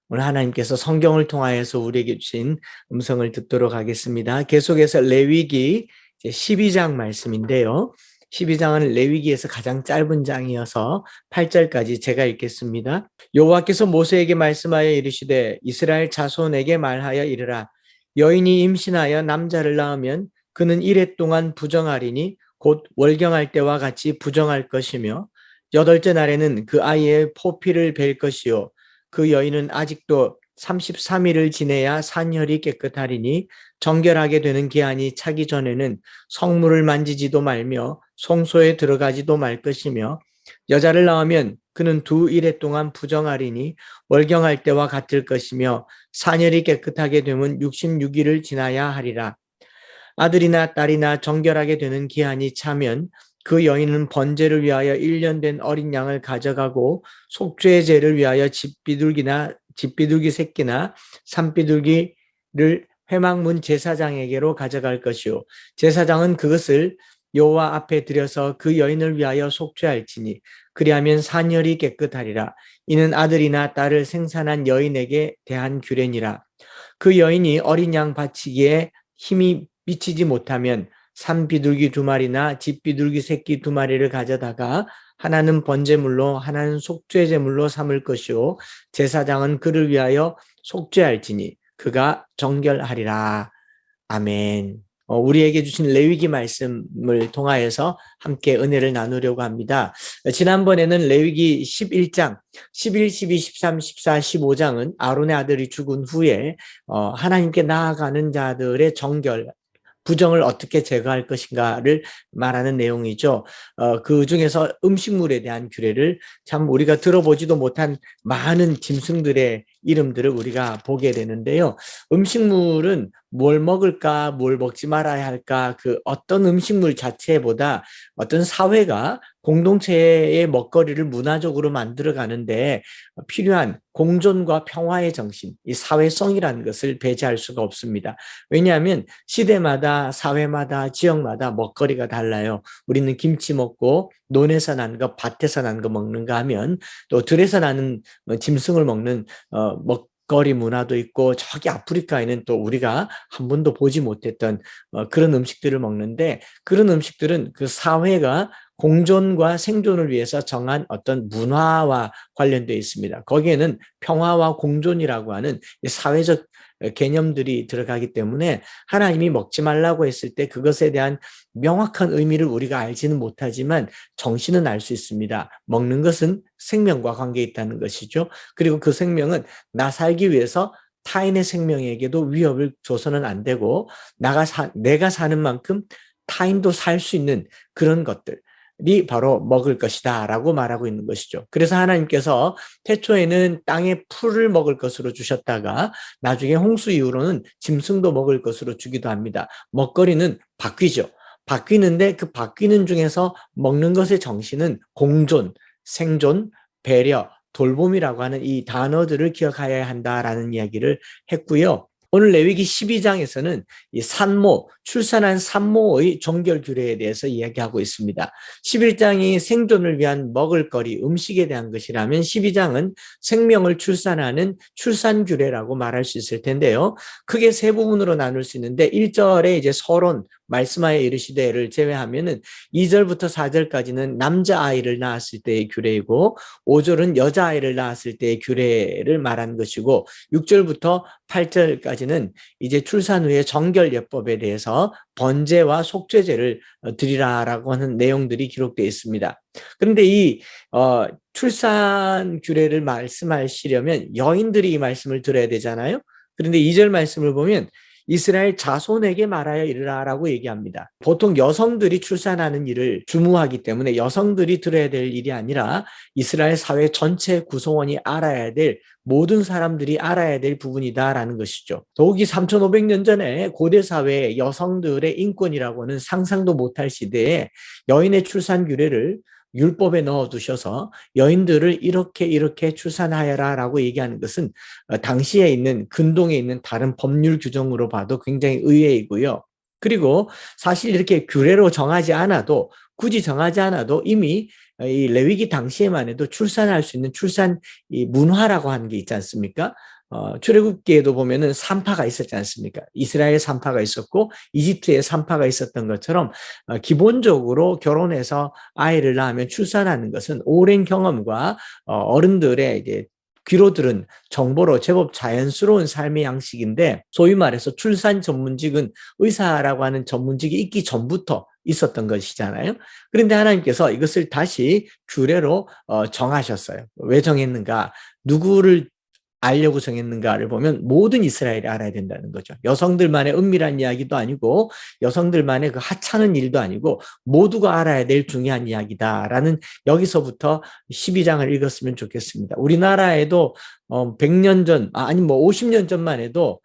오늘 하나님께서 성경을 통하여서 우리에게 주신 음성을 듣도록 하겠습니다. 계속해서 레위기 12장 말씀인데요. 12장은 레위기에서 가장 짧은 장이어서 8절까지 제가 읽겠습니다. 여호와께서 모세에게 말씀하여 이르시되 이스라엘 자손에게 말하여 이르라. 여인이 임신하여 남자를 낳으면 그는 이레 동안 부정하리니 곧 월경할 때와 같이 부정할 것이며 여덟째 날에는 그 아이의 포피를 벨 것이요 그 여인은 아직도 33일을 지내야 산혈이 깨끗하리니 정결하게 되는 기한이 차기 전에는 성물을 만지지도 말며 성소에 들어가지도 말 것이며 여자를 낳으면 그는 2일 동안 부정하리니 월경할 때와 같을 것이며 산혈이 깨끗하게 되면 66일을 지나야 하리라. 아들이나 딸이나 정결하게 되는 기한이 차면 그 여인은 번제를 위하여 1년 된 어린 양을 가져가고 속죄의 제를 위하여 집비둘기 새끼나 산비둘기를 회막문 제사장에게로 가져갈 것이요 제사장은 그것을 여호와 앞에 들여서 그 여인을 위하여 속죄할지니 그리하면 산혈이 깨끗하리라. 이는 아들이나 딸을 생산한 여인에게 대한 규례니라. 그 여인이 어린 양 바치기에 힘이 미치지 못하면 산비둘기 2마리나 집비둘기 새끼 2마리를 가져다가 하나는 번제물로 하나는 속죄제물로 삼을 것이요 제사장은 그를 위하여 속죄할지니 그가 정결하리라. 아멘. 우리에게 주신 레위기 말씀을 통하여서 함께 은혜를 나누려고 합니다. 지난번에는 레위기 11장, 11, 12, 13, 14, 15장은 아론의 아들이 죽은 후에 하나님께 나아가는 자들의 정결, 부정을 어떻게 제거할 것인가를 말하는 내용이죠. 그 중에서 음식물에 대한 규례를 참 우리가 들어보지도 못한 많은 짐승들의 이름들을 우리가 보게 되는데요. 음식물은 뭘 먹을까, 뭘 먹지 말아야 할까, 그 어떤 음식물 자체보다 어떤 사회가 공동체의 먹거리를 문화적으로 만들어 가는데 필요한 공존과 평화의 정신, 이 사회성이라는 것을 배제할 수가 없습니다. 왜냐하면 시대마다 사회마다 지역마다 먹거리가 달라요. 우리는 김치 먹고 논에서 난 거, 밭에서 난 거 먹는가 하면 또 들에서 나는 짐승을 먹는 먹거리 문화도 있고 저기 아프리카에는 또 우리가 한 번도 보지 못했던 그런 음식들을 먹는데 그런 음식들은 그 사회가 공존과 생존을 위해서 정한 어떤 문화와 관련되어 있습니다. 거기에는 평화와 공존이라고 하는 사회적 개념들이 들어가기 때문에 하나님이 먹지 말라고 했을 때 그것에 대한 명확한 의미를 우리가 알지는 못하지만 정신은 알 수 있습니다. 먹는 것은 생명과 관계 있다는 것이죠. 그리고 그 생명은 나 살기 위해서 타인의 생명에게도 위협을 줘서는 안 되고 내가 사는 만큼 타인도 살 수 있는 그런 것들 이 바로 먹을 것이다 라고 말하고 있는 것이죠. 그래서 하나님께서 태초에는 땅의 풀을 먹을 것으로 주셨다가 나중에 홍수 이후로는 짐승도 먹을 것으로 주기도 합니다. 먹거리는 바뀌죠. 바뀌는데 그 바뀌는 중에서 먹는 것의 정신은 공존, 생존, 배려, 돌봄이라고 하는 이 단어들을 기억해야 한다라는 이야기를 했고요. 오늘 레위기 12장에서는 이 산모, 출산한 산모의 정결 규례에 대해서 이야기하고 있습니다. 11장이 생존을 위한 먹을거리, 음식에 대한 것이라면 12장은 생명을 출산하는 출산 규례라고 말할 수 있을 텐데요. 크게 세 부분으로 나눌 수 있는데 1절에 이제 서론, 말씀하여 이르시되를 제외하면은 2절부터 4절까지는 남자아이를 낳았을 때의 규례이고 5절은 여자아이를 낳았을 때의 규례를 말한 것이고 6절부터 8절까지는 이제 출산 후에 정결예법에 대해서 번제와 속죄제를 드리라라고 하는 내용들이 기록되어 있습니다. 그런데 이 출산 규례를 말씀하시려면 여인들이 이 말씀을 들어야 되잖아요. 그런데 2절 말씀을 보면 이스라엘 자손에게 말하여 이르라라고 얘기합니다. 보통 여성들이 출산하는 일을 주무하기 때문에 여성들이 들어야 될 일이 아니라 이스라엘 사회 전체 구성원이 알아야 될 모든 사람들이 알아야 될 부분이다라는 것이죠. 더욱이 3500년 전에 고대 사회의 여성들의 인권이라고는 상상도 못할 시대에 여인의 출산 규례를 율법에 넣어두셔서 여인들을 이렇게 출산하여라라고 얘기하는 것은 당시에 있는 근동에 있는 다른 법률 규정으로 봐도 굉장히 의외이고요. 그리고 사실 이렇게 규례로 정하지 않아도 굳이 정하지 않아도 이미 이 레위기 당시에만 해도 출산할 수 있는 출산 이 문화라고 하는 게 있지 않습니까? 출애굽기에도 보면은 산파가 있었지 않습니까? 이스라엘 산파가 있었고 이집트에 산파가 있었던 것처럼 기본적으로 결혼해서 아이를 낳으면 출산하는 것은 오랜 경험과 어른들의 이제 귀로 들은 정보로 제법 자연스러운 삶의 양식인데, 소위 말해서 출산 전문직은 의사라고 하는 전문직이 있기 전부터 있었던 것이잖아요. 그런데 하나님께서 이것을 다시 규례로 정하셨어요. 왜 정했는가? 누구를 알려고 정했는가를 보면 모든 이스라엘이 알아야 된다는 거죠. 여성들만의 은밀한 이야기도 아니고 여성들만의 그 하찮은 일도 아니고 모두가 알아야 될 중요한 이야기다라는, 여기서부터 12장을 읽었으면 좋겠습니다. 우리나라에도 100년 전, 아니 뭐 50년 전만 해도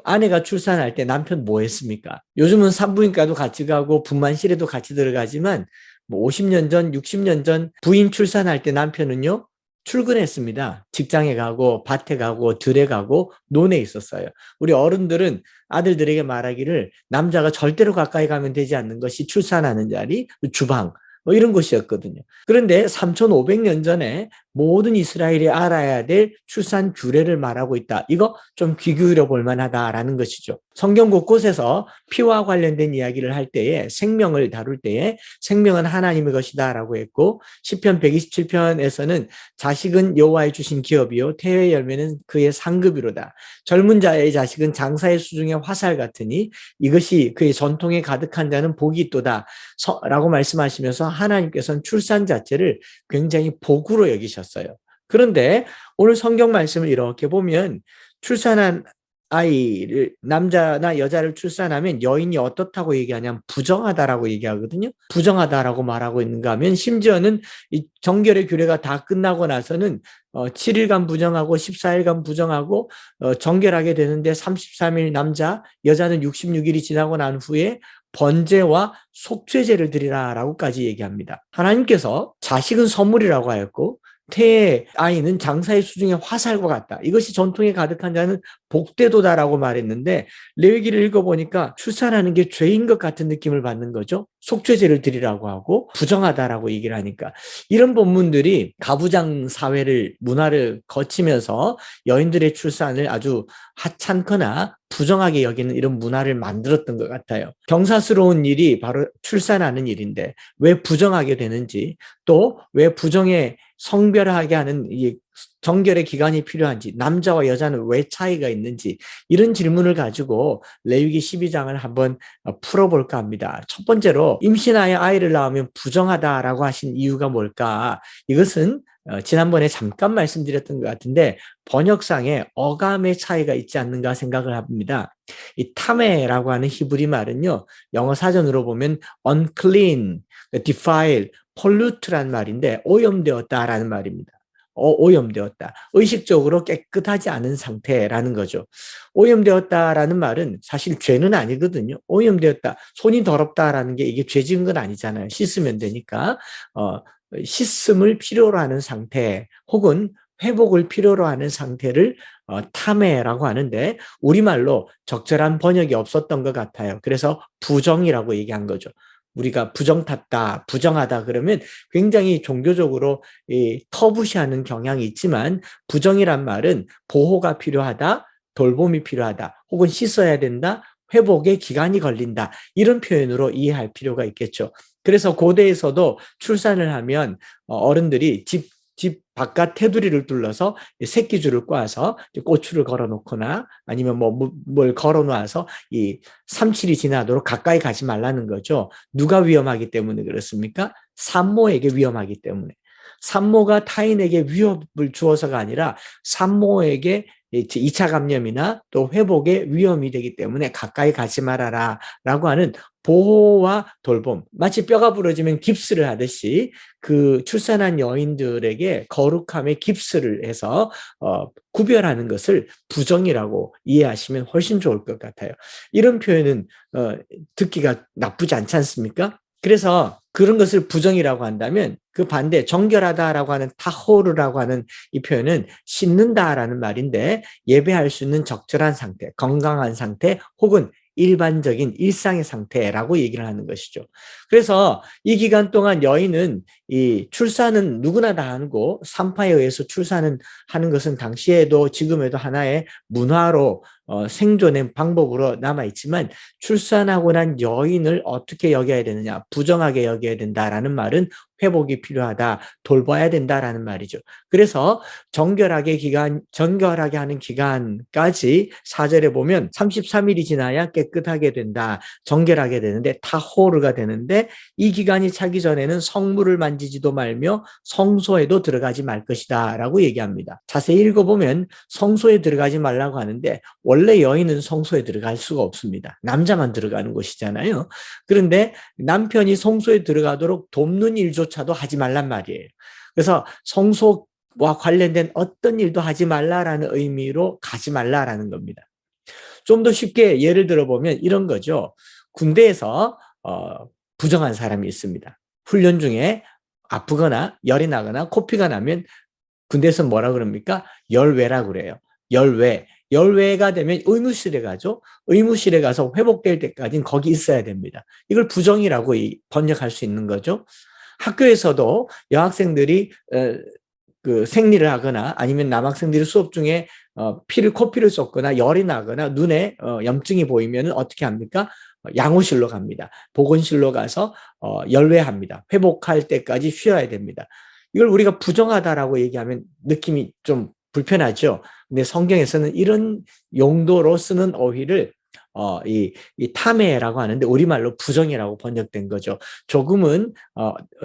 아내가 출산할 때 남편 뭐 했습니까? 요즘은 산부인과도 같이 가고 분만실에도 같이 들어가지만 뭐 50년 전, 60년 전 부인 출산할 때 남편은요, 출근했습니다. 직장에 가고 밭에 가고 들에 가고 논에 있었어요. 우리 어른들은 아들들에게 말하기를 남자가 절대로 가까이 가면 되지 않는 것이 출산하는 자리, 주방, 뭐 이런 곳이었거든요. 그런데 3,500년 전에 모든 이스라엘이 알아야 될 출산 규례를 말하고 있다. 이거 좀 귀 기울여 볼 만하다라는 것이죠. 성경 곳곳에서 피와 관련된 이야기를 할 때에, 생명을 다룰 때에 생명은 하나님의 것이다라고 했고, 시편 127편에서는 자식은 여호와의 주신 기업이요 태의 열매는 그의 상급이로다. 젊은 자의 자식은 장사의 수중의 화살 같으니 이것이 그의 전통에 가득한 자는 복이 있도다 라고 말씀하시면서 하나님께서는 출산 자체를 굉장히 복으로 여기셨어요. 그런데 오늘 성경 말씀을 이렇게 보면 출산한 아이를, 남자나 여자를 출산하면 여인이 어떻다고 얘기하냐면 부정하다라고 얘기하거든요. 부정하다라고 말하고 있는가 하면 심지어는 이 정결의 규례가 다 끝나고 나서는 7일간 부정하고 14일간 부정하고 정결하게 되는데 33일 남자, 여자는 66일이 지나고 난 후에 번제와 속죄제를 드리라라고까지 얘기합니다. 하나님께서 자식은 선물이라고 하였고 태의 아이는 장사의 수중의 화살과 같다. 이것이 전통에 가득한 자는 복되도다라고 말했는데, 레위기를 읽어보니까 출산하는 게 죄인 것 같은 느낌을 받는 거죠. 속죄제를 드리라고 하고 부정하다라고 얘기를 하니까, 이런 본문들이 가부장 사회를, 문화를 거치면서 여인들의 출산을 아주 하찮거나 부정하게 여기는 이런 문화를 만들었던 것 같아요. 경사스러운 일이 바로 출산하는 일인데 왜 부정하게 되는지, 또 왜 부정에 성별하게 하는 이 정결의 기간이 필요한지, 남자와 여자는 왜 차이가 있는지, 이런 질문을 가지고 레위기 12장을 한번 풀어볼까 합니다. 첫 번째로, 임신하여 아이를 낳으면 부정하다라고 하신 이유가 뭘까? 이것은 지난번에 잠깐 말씀드렸던 것 같은데 번역상에 어감의 차이가 있지 않는가 생각을 합니다. 이 타메라고 하는 히브리 말은요, 영어 사전으로 보면 unclean, defile, pollute란 말인데 오염되었다라는 말입니다. 오염되었다. 의식적으로 깨끗하지 않은 상태라는 거죠. 오염되었다라는 말은 사실 죄는 아니거든요. 오염되었다, 손이 더럽다라는 게 이게 죄 지은 건 아니잖아요. 씻으면 되니까. 씻음을 필요로 하는 상태 혹은 회복을 필요로 하는 상태를 탐해라고 하는데, 우리말로 적절한 번역이 없었던 것 같아요. 그래서 부정이라고 얘기한 거죠. 우리가 부정 탔다, 부정하다 그러면 굉장히 종교적으로 터부시하는 경향이 있지만, 부정이란 말은 보호가 필요하다, 돌봄이 필요하다, 혹은 씻어야 된다, 회복에 기간이 걸린다, 이런 표현으로 이해할 필요가 있겠죠. 그래서 고대에서도 출산을 하면 어른들이 집 바깥 테두리를 둘러서 새끼줄을 꽈서 고추를 걸어 놓거나 아니면 뭘 걸어 놔서 이 삼칠이 지나도록 가까이 가지 말라는 거죠. 누가 위험하기 때문에 그렇습니까? 산모에게 위험하기 때문에. 산모가 타인에게 위협을 주어서가 아니라 산모에게 2차 감염이나 또 회복에 위험이 되기 때문에 가까이 가지 말아라 라고 하는 보호와 돌봄, 마치 뼈가 부러지면 깁스를 하듯이 그 출산한 여인들에게 거룩함에 깁스를 해서 구별하는 것을 부정이라고 이해하시면 훨씬 좋을 것 같아요. 이런 표현은 듣기가 나쁘지 않지 않습니까? 그래서 그런 것을 부정이라고 한다면 그 반대, 정결하다라고 하는 타호르라고 하는 이 표현은 씻는다라는 말인데, 예배할 수 있는 적절한 상태, 건강한 상태 혹은 일반적인 일상의 상태라고 얘기를 하는 것이죠. 그래서 이 기간 동안 여인은 이 출산은 누구나 다 하고 산파에 의해서 출산은 하는 것은 당시에도 지금에도 하나의 문화로 생존의 방법으로 남아있지만 출산하고 난 여인을 어떻게 여겨야 되느냐, 부정하게 여겨야 된다라는 말은 회복이 필요하다, 돌봐야 된다라는 말이죠. 그래서 정결하게 하는 기간까지 4절에 보면 33일이 지나야 깨끗하게 된다, 정결하게 되는데 타호르가 되는데 이 기간이 차기 전에는 성물을 만지지도 말며 성소에도 들어가지 말 것이다 라고 얘기합니다. 자세히 읽어보면 성소에 들어가지 말라고 하는데 원래 여인은 성소에 들어갈 수가 없습니다. 남자만 들어가는 곳이잖아요. 그런데 남편이 성소에 들어가도록 돕는 일조차도 하지 말란 말이에요. 그래서 성소와 관련된 어떤 일도 하지 말라라는 의미로 가지 말라라는 겁니다. 좀 더 쉽게 예를 들어보면 이런 거죠. 군대에서 부정한 사람이 있습니다. 훈련 중에 아프거나 열이 나거나 코피가 나면 군대에서 뭐라 그럽니까? 열외라고 그래요. 열외. 열외가 되면 의무실에 가죠. 의무실에 가서 회복될 때까지는 거기 있어야 됩니다. 이걸 부정이라고 번역할 수 있는 거죠. 학교에서도 여학생들이 그 생리를 하거나 아니면 남학생들이 수업 중에 코피를 쏟거나 열이 나거나 눈에 염증이 보이면 어떻게 합니까? 양호실로 갑니다. 보건실로 가서 열외합니다. 회복할 때까지 쉬어야 됩니다. 이걸 우리가 부정하다라고 얘기하면 느낌이 좀 불편하죠. 근데 성경에서는 이런 용도로 쓰는 어휘를 이 탐해라고 하는데 우리말로 부정이라고 번역된 거죠. 조금은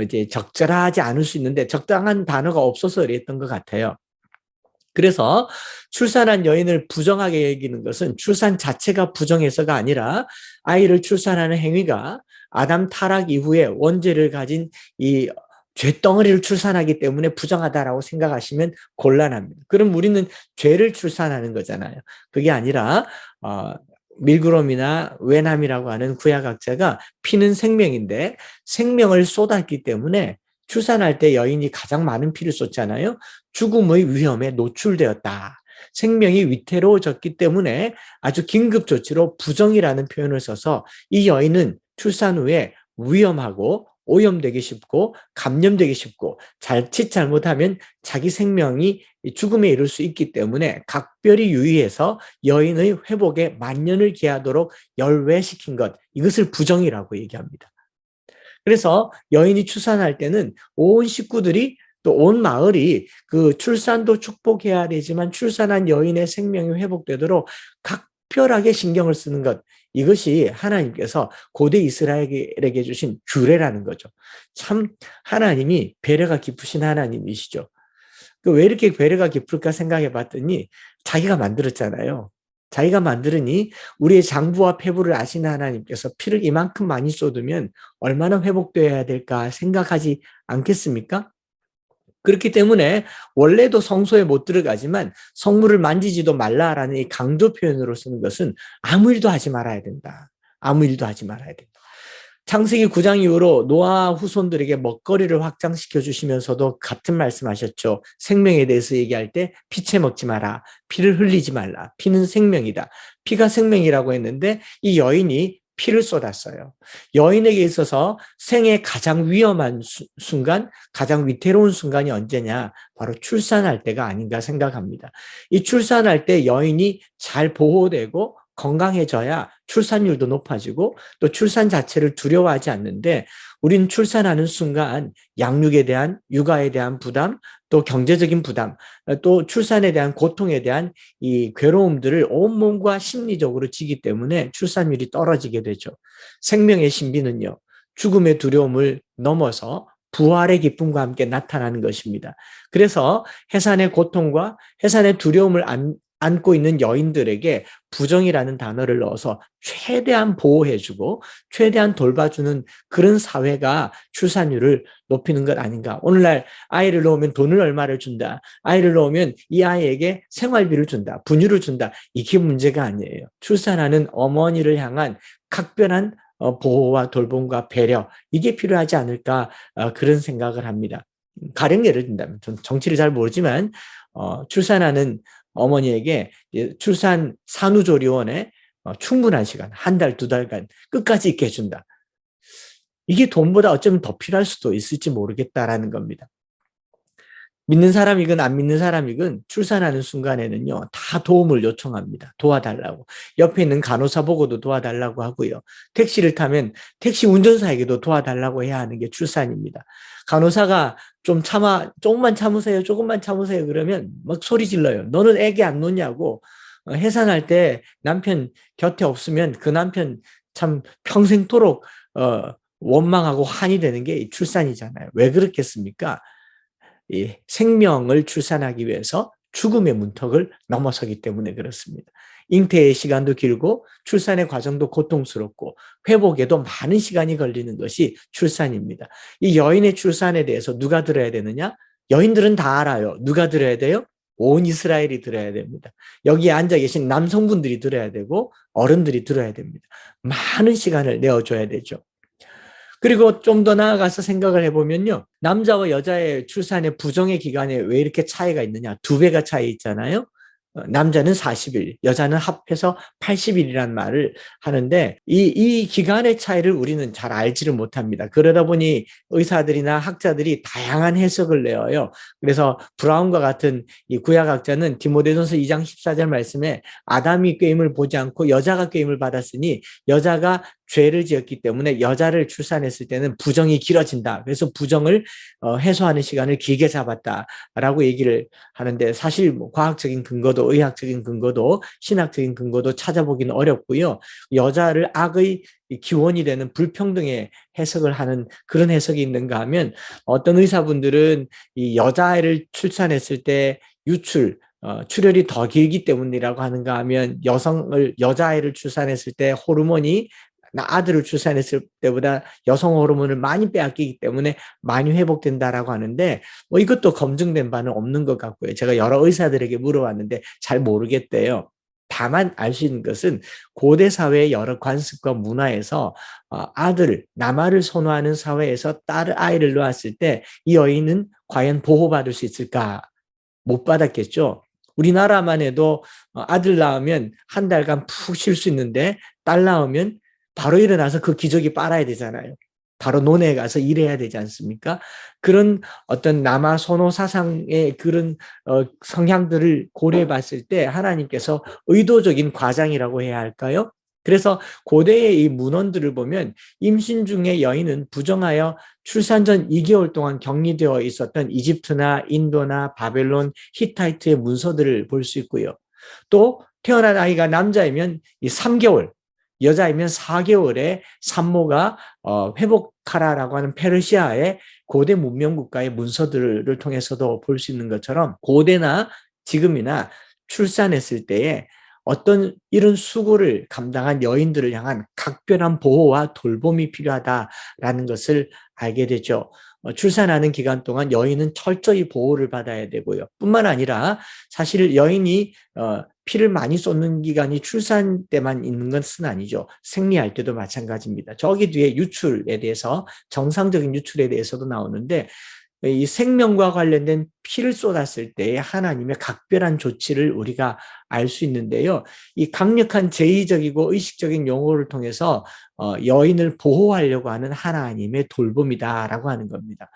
이제 적절하지 않을 수 있는데 적당한 단어가 없어서 그랬던 것 같아요. 그래서 출산한 여인을 부정하게 여기는 것은 출산 자체가 부정해서가 아니라 아이를 출산하는 행위가 아담 타락 이후에 원죄를 가진 이 죄덩어리를 출산하기 때문에 부정하다라고 생각하시면 곤란합니다. 그럼 우리는 죄를 출산하는 거잖아요. 그게 아니라 밀그롬이나 외남이라고 하는 구약학자가 피는 생명인데 생명을 쏟았기 때문에 출산할 때 여인이 가장 많은 피를 쏟잖아요. 죽음의 위험에 노출되었다. 생명이 위태로워졌기 때문에 아주 긴급 조치로 부정이라는 표현을 써서 이 여인은 출산 후에 위험하고 오염되기 쉽고 감염되기 쉽고 자칫 잘못하면 자기 생명이 죽음에 이를 수 있기 때문에 각별히 유의해서 여인의 회복에 만년을 기하도록 열외시킨 것, 이것을 부정이라고 얘기합니다. 그래서 여인이 출산할 때는 온 식구들이 또 온 마을이 그 출산도 축복해야 되지만 출산한 여인의 생명이 회복되도록 각별하게 신경을 쓰는 것, 이것이 하나님께서 고대 이스라엘에게 주신 규례라는 거죠. 참 하나님이 배려가 깊으신 하나님이시죠. 왜 이렇게 배려가 깊을까 생각해 봤더니 자기가 만들었잖아요. 자기가 만들으니 우리의 장부와 폐부를 아시는 하나님께서 피를 이만큼 많이 쏟으면 얼마나 회복되어야 될까 생각하지 않겠습니까? 그렇기 때문에 원래도 성소에 못 들어가지만 성물을 만지지도 말라라는 이 강조 표현으로 쓰는 것은 아무 일도 하지 말아야 된다. 아무 일도 하지 말아야 된다. 창세기 9장 이후로 노아 후손들에게 먹거리를 확장시켜 주시면서도 같은 말씀하셨죠. 생명에 대해서 얘기할 때 피채 먹지 마라. 피를 흘리지 말라. 피는 생명이다. 피가 생명이라고 했는데 이 여인이 피를 쏟았어요. 여인에게 있어서 생애 가장 위험한 순간, 가장 위태로운 순간이 언제냐? 바로 출산할 때가 아닌가 생각합니다. 이 출산할 때 여인이 잘 보호되고 건강해져야 출산율도 높아지고 또 출산 자체를 두려워하지 않는데 우린 출산하는 순간 양육에 대한, 육아에 대한 부담, 또 경제적인 부담, 또 출산에 대한 고통에 대한 이 괴로움들을 온몸과 심리적으로 지기 때문에 출산율이 떨어지게 되죠. 생명의 신비는요, 죽음의 두려움을 넘어서 부활의 기쁨과 함께 나타나는 것입니다. 그래서 해산의 고통과 해산의 두려움을 안고 있는 여인들에게 부정이라는 단어를 넣어서 최대한 보호해주고 최대한 돌봐주는 그런 사회가 출산율을 높이는 것 아닌가. 오늘날 아이를 낳으면 돈을 얼마를 준다. 아이를 낳으면 이 아이에게 생활비를 준다. 분유를 준다. 이게 문제가 아니에요. 출산하는 어머니를 향한 각별한 보호와 돌봄과 배려, 이게 필요하지 않을까, 그런 생각을 합니다. 가령 예를 든다면, 전 정치를 잘 모르지만 출산하는 어머니에게 출산 산후조리원에 충분한 시간, 한 달, 두 달간 끝까지 있게 해준다. 이게 돈보다 어쩌면 더 필요할 수도 있을지 모르겠다라는 겁니다. 믿는 사람이건 안 믿는 사람이건 출산하는 순간에는요, 다 도움을 요청합니다. 도와달라고. 옆에 있는 간호사 보고도 도와달라고 하고요. 택시를 타면 택시 운전사에게도 도와달라고 해야 하는 게 출산입니다. 간호사가 조금만 참으세요, 조금만 참으세요 그러면 막 소리 질러요. 너는 애기 안 놓냐고. 해산할 때 남편 곁에 없으면 그 남편 참 평생토록 원망하고 한이 되는 게 출산이잖아요. 왜 그렇겠습니까? 이 생명을 출산하기 위해서 죽음의 문턱을 넘어서기 때문에 그렇습니다. 잉태의 시간도 길고 출산의 과정도 고통스럽고 회복에도 많은 시간이 걸리는 것이 출산입니다. 이 여인의 출산에 대해서 누가 들어야 되느냐? 여인들은 다 알아요. 누가 들어야 돼요? 온 이스라엘이 들어야 됩니다. 여기에 앉아 계신 남성분들이 들어야 되고 어른들이 들어야 됩니다. 많은 시간을 내어줘야 되죠. 그리고 좀 더 나아가서 생각을 해보면요. 남자와 여자의 출산의 부정의 기간에 왜 이렇게 차이가 있느냐. 2배가 차이 있잖아요. 남자는 40일, 여자는 합해서 80일이란 말을 하는데 이 기간의 차이를 우리는 잘 알지를 못합니다. 그러다 보니 의사들이나 학자들이 다양한 해석을 내어요. 그래서 브라운과 같은 이 구약학자는 디모데전서 2장 14절 말씀에 아담이 꾀임을 보지 않고 여자가 꾀임을 받았으니 여자가 죄를 지었기 때문에 여자를 출산했을 때는 부정이 길어진다. 그래서 부정을 해소하는 시간을 길게 잡았다라고 얘기를 하는데 사실 뭐 과학적인 근거도 의학적인 근거도 신학적인 근거도 찾아보기는 어렵고요. 여자를 악의 기원이 되는 불평등의 해석을 하는 그런 해석이 있는가 하면 어떤 의사분들은 이 여자아이를 출산했을 때 출혈이 더 길기 때문이라고 하는가 하면 여자아이를 출산했을 때 호르몬이 아들을 출산했을 때보다 여성 호르몬을 많이 빼앗기기 때문에 많이 회복된다라고 하는데 뭐 이것도 검증된 바는 없는 것 같고요. 제가 여러 의사들에게 물어봤는데 잘 모르겠대요. 다만 알 수 있는 것은 고대 사회의 여러 관습과 문화에서 남아를 선호하는 사회에서 아이를 낳았을 때 이 여인은 과연 보호받을 수 있을까? 못 받았겠죠. 우리나라만 해도 아들 낳으면 한 달간 푹 쉴 수 있는데 딸 낳으면 바로 일어나서 그 기저귀 빨아야 되잖아요. 바로 논에 가서 일해야 되지 않습니까? 그런 어떤 남아 선호 사상의 그런 성향들을 고려해 봤을 때 하나님께서 의도적인 과장이라고 해야 할까요? 그래서 고대의 이 문헌들을 보면 임신 중에 여인은 부정하여 출산 전 2개월 동안 격리되어 있었던 이집트나 인도나 바벨론, 히타이트의 문서들을 볼 수 있고요. 또 태어난 아이가 남자이면 이 3개월, 여자이면 4개월에 산모가 회복하라라고 하는 페르시아의 고대 문명 국가의 문서들을 통해서도 볼 수 있는 것처럼 고대나 지금이나 출산했을 때에 어떤 이런 수고를 감당한 여인들을 향한 각별한 보호와 돌봄이 필요하다라는 것을 알게 되죠. 출산하는 기간 동안 여인은 철저히 보호를 받아야 되고요. 뿐만 아니라 사실 여인이 피를 많이 쏟는 기간이 출산 때만 있는 것은 아니죠. 생리할 때도 마찬가지입니다. 저기 뒤에 유출에 대해서 정상적인 유출에 대해서도 나오는데 이 생명과 관련된 피를 쏟았을 때의 하나님의 각별한 조치를 우리가 알 수 있는데요. 이 강력한 제의적이고 의식적인 용어를 통해서 여인을 보호하려고 하는 하나님의 돌봄이다라고 하는 겁니다.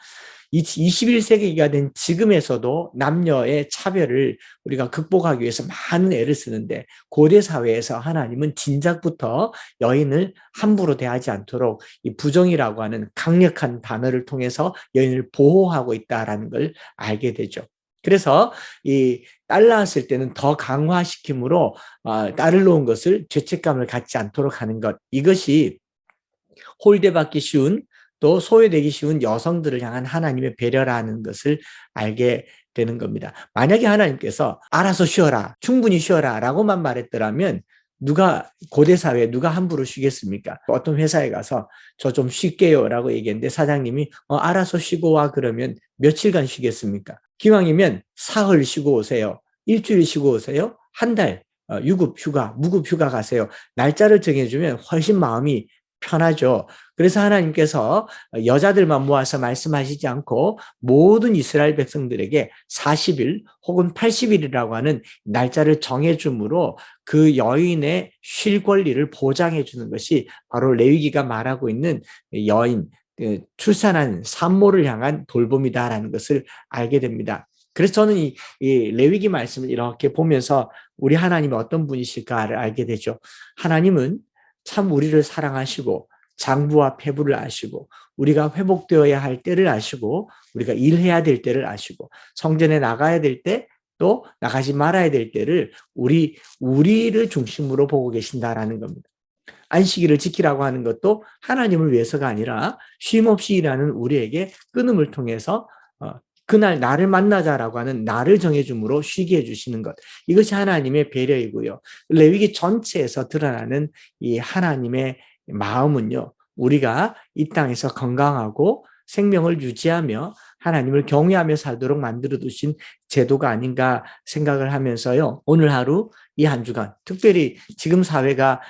21세기가 된 지금에서도 남녀의 차별을 우리가 극복하기 위해서 많은 애를 쓰는데 고대 사회에서 하나님은 진작부터 여인을 함부로 대하지 않도록 이 부정이라고 하는 강력한 단어를 통해서 여인을 보호하고 있다라는 걸 알게 되죠. 그래서 이 딸 낳았을 때는 더 강화시킴으로 딸을 놓은 것을 죄책감을 갖지 않도록 하는 것, 이것이 홀대받기 쉬운 또 소외되기 쉬운 여성들을 향한 하나님의 배려라는 것을 알게 되는 겁니다. 만약에 하나님께서 알아서 쉬어라, 충분히 쉬어라 라고만 말했더라면 고대 사회에 누가 함부로 쉬겠습니까? 어떤 회사에 가서 저 좀 쉴게요 라고 얘기했는데 사장님이 알아서 쉬고 와 그러면 며칠간 쉬겠습니까? 기왕이면 사흘 쉬고 오세요. 일주일 쉬고 오세요. 한 달 유급 휴가, 무급 휴가 가세요. 날짜를 정해주면 훨씬 마음이 편하죠. 그래서 하나님께서 여자들만 모아서 말씀하시지 않고 모든 이스라엘 백성들에게 40일 혹은 80일이라고 하는 날짜를 정해줌으로 그 여인의 쉴 권리를 보장해 주는 것이 바로 레위기가 말하고 있는 여인, 출산한 산모를 향한 돌봄이다라는 것을 알게 됩니다. 그래서 저는 이 레위기 말씀을 이렇게 보면서 우리 하나님이 어떤 분이실까를 알게 되죠. 하나님은 참 우리를 사랑하시고 장부와 폐부를 아시고 우리가 회복되어야 할 때를 아시고 우리가 일해야 될 때를 아시고 성전에 나가야 될 때 또 나가지 말아야 될 때를 우리를 중심으로 보고 계신다라는 겁니다. 안식일을 지키라고 하는 것도 하나님을 위해서가 아니라 쉼없이 일하는 우리에게 끊음을 통해서 그날 나를 만나자라고 하는 날을 정해줌으로 쉬게 해주시는 것. 이것이 하나님의 배려이고요. 레위기 전체에서 드러나는 이 하나님의 마음은요. 우리가 이 땅에서 건강하고 생명을 유지하며 하나님을 경외하며 살도록 만들어 두신 제도가 아닌가 생각을 하면서요. 오늘 하루 이 한 주간 특별히 지금 사회가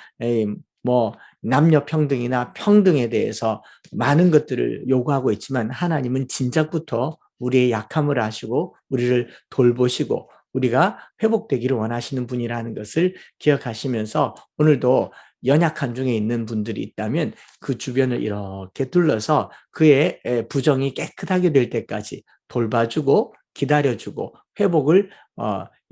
뭐 남녀 평등이나 평등에 대해서 많은 것들을 요구하고 있지만 하나님은 진작부터 우리의 약함을 아시고 우리를 돌보시고 우리가 회복되기를 원하시는 분이라는 것을 기억하시면서 오늘도 연약한 중에 있는 분들이 있다면 그 주변을 이렇게 둘러서 그의 부정이 깨끗하게 될 때까지 돌봐주고 기다려주고 회복을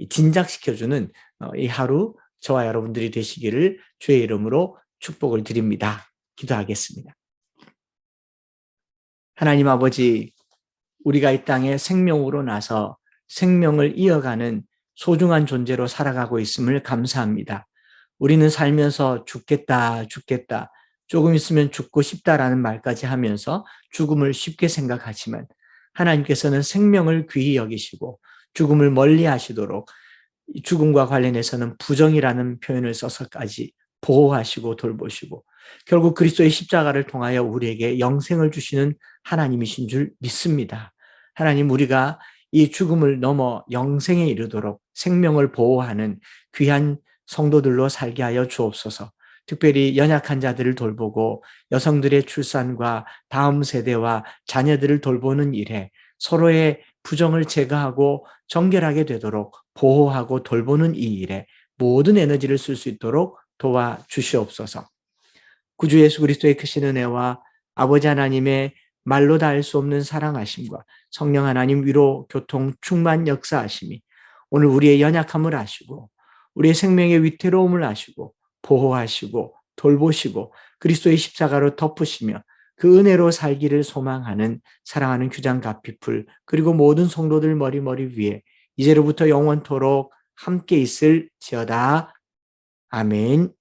진작시켜주는 이 하루 저와 여러분들이 되시기를 주의 이름으로 축복을 드립니다. 기도하겠습니다. 하나님 아버지, 우리가 이 땅에 생명으로 나서 생명을 이어가는 소중한 존재로 살아가고 있음을 감사합니다. 우리는 살면서 죽겠다, 죽겠다, 조금 있으면 죽고 싶다라는 말까지 하면서 죽음을 쉽게 생각하지만 하나님께서는 생명을 귀히 여기시고 죽음을 멀리 하시도록 죽음과 관련해서는 부정이라는 표현을 써서까지 보호하시고 돌보시고 결국 그리스도의 십자가를 통하여 우리에게 영생을 주시는 하나님이신 줄 믿습니다. 하나님, 우리가 이 죽음을 넘어 영생에 이르도록 생명을 보호하는 귀한 성도들로 살게 하여 주옵소서. 특별히 연약한 자들을 돌보고 여성들의 출산과 다음 세대와 자녀들을 돌보는 일에 서로의 부정을 제거하고 정결하게 되도록 보호하고 돌보는 이 일에 모든 에너지를 쓸 수 있도록 도와주시옵소서. 구주 예수 그리스도의 크신 은혜와 아버지 하나님의 말로 다 알 수 없는 사랑하심과 성령 하나님 위로 교통 충만 역사하심이 오늘 우리의 연약함을 아시고 우리의 생명의 위태로움을 아시고 보호하시고 돌보시고 그리스도의 십자가로 덮으시며 그 은혜로 살기를 소망하는 사랑하는 규장 가피풀 그리고 모든 성도들 머리 위에 이제로부터 영원토록 함께 있을지어다. 아멘.